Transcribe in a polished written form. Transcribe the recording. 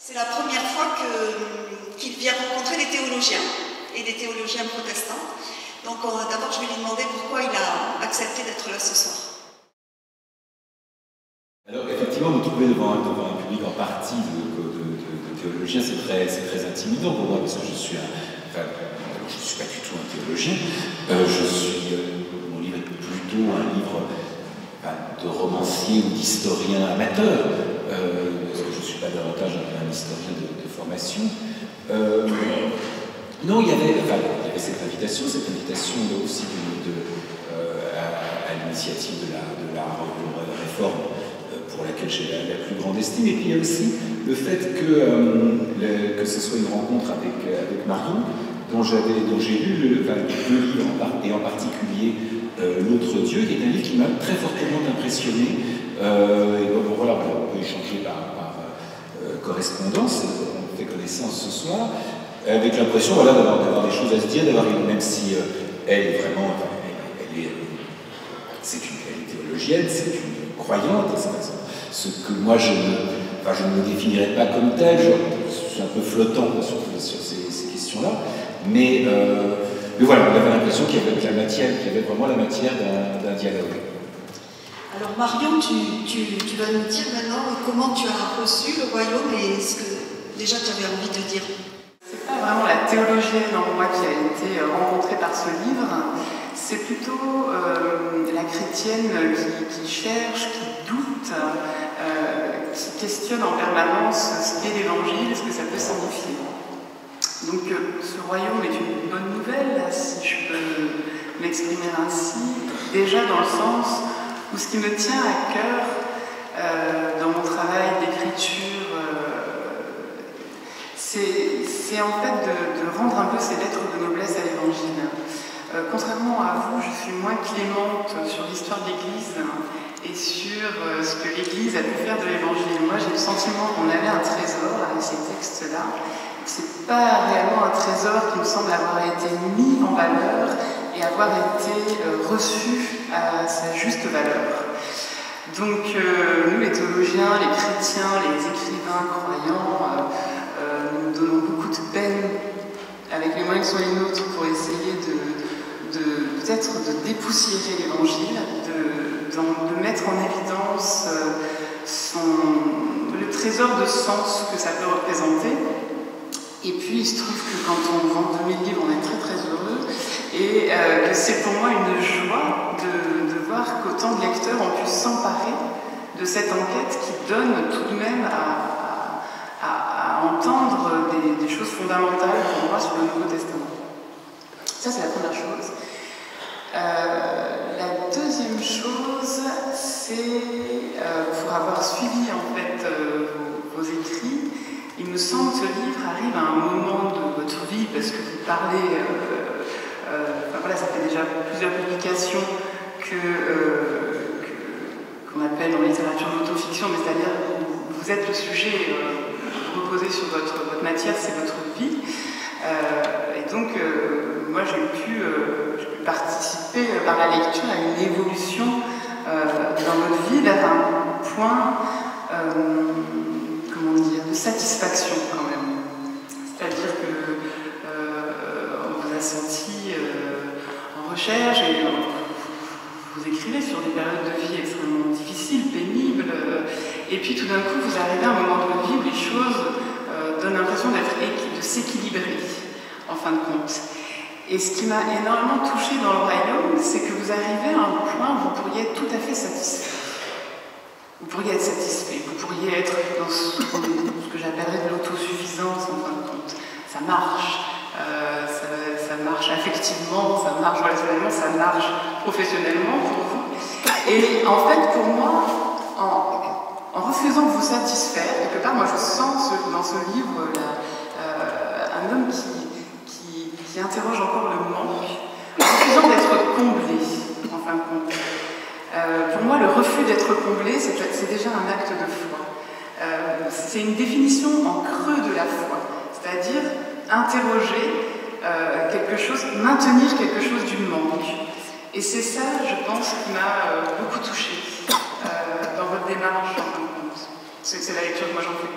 C'est la première fois qu'il vient rencontrer des théologiens, et des théologiens protestants. Donc d'abord, je vais lui demander pourquoi il a accepté d'être là ce soir. Alors effectivement, me trouver devant un public en partie de théologiens, c'est très intimidant pour moi, parce que je suis pas du tout un théologien. Mon livre est plutôt un livre de romancier ou d'historien amateur, parce que je ne suis pas davantage un historien de formation. Non, il y avait cette invitation aussi à l'initiative de la réforme, pour laquelle j'ai la plus grande estime. Et puis il y a aussi le fait que ce soit une rencontre avec Marion, dont j'ai lu deux livres, et en particulier L'autre Dieu, qui est un livre qui m'a très fortement impressionné. Et bon, voilà, on peut échanger par correspondance, on fait connaissance ce soir, avec l'impression d'avoir des choses à se dire, même si elle est vraiment, elle est théologienne, c'est une croyante, ce que moi je ne me définirais pas comme tel, je suis un peu flottant sur ces questions-là, mais voilà, on avait l'impression qu'il y avait vraiment la matière d'un dialogue. Alors Marion, tu vas nous dire maintenant comment tu as reçu le royaume et ce que déjà tu avais envie de dire. C'est pas vraiment la théologienne en moi qui a été rencontrée par ce livre, c'est plutôt la chrétienne qui cherche, qui doute, qui questionne en permanence ce qu'est l'évangile, ce que ça peut signifier. Donc ce royaume est une bonne nouvelle, si je peux m'exprimer ainsi, déjà dans le sens où ce qui me tient à cœur dans mon travail d'écriture, c'est en fait de rendre un peu ces lettres de noblesse à l'évangile. Contrairement à vous, je suis moins clémente sur l'histoire de l'Église et sur ce que l'Église a pu faire de l'évangile. Moi, j'ai le sentiment qu'on avait un trésor avec ces textes-là. C'est pas réellement un trésor qui me semble avoir été mis en valeur et avoir été reçu à sa juste valeur. Donc, nous, les théologiens, les chrétiens, les écrivains croyants, nous donnons beaucoup de peine avec les moyens qui sont les nôtres pour essayer peut-être de dépoussiérer l'évangile, de mettre en évidence le trésor de sens que ça peut représenter. Et puis il se trouve que quand on vend 2000 livres, on est très très heureux, et que c'est pour moi une joie de voir qu'autant de lecteurs ont pu s'emparer de cette enquête qui donne tout de même à entendre des choses fondamentales pour moi sur le Nouveau Testament. Ça, c'est la première chose. La deuxième chose, c'est pour avoir suivi en fait vos écrits, il me semble que ce livre arrive à un moment de votre vie, parce que vous parlez, voilà, ça fait déjà plusieurs publications qu'on appelle en littérature l'autofiction, mais c'est-à-dire vous êtes le sujet, vous reposez sur votre matière, c'est votre vie. Et donc, moi j'ai pu participer par la lecture à une évolution dans votre vie vers un point, comment dire, de satisfaction quand même. C'est-à-dire que on vous a senti en recherche et vous écrivez sur des périodes de vie extrêmement difficiles, pénibles, et puis tout d'un coup vous arrivez à un moment de votre vie où les choses donnent l'impression de s'équilibrer en fin de compte. Et ce qui m'a énormément touchée dans le royaume, c'est que vous arrivez à un point où vous pourriez être tout à fait satisfait. Vous pourriez être satisfait, vous pourriez être dans ce que j'appellerais de l'autosuffisance en fin de compte. Ça marche, ça marche affectivement, ça marche relationnellement, ça marche professionnellement pour vous. Et en fait, pour moi, en refusant de vous satisfaire, quelque part, moi je sens dans ce livre-là un homme qui interroge encore le manque, en refusant d'être comblé, en fin de compte. Pour moi, le refus d'être comblé, c'est déjà un acte de foi. C'est une définition en creux de la foi, c'est-à-dire interroger quelque chose, maintenir quelque chose du manque. Et c'est ça, je pense, qui m'a beaucoup touchée dans votre démarche, en fin de compte. C'est la lecture que moi j'en fais.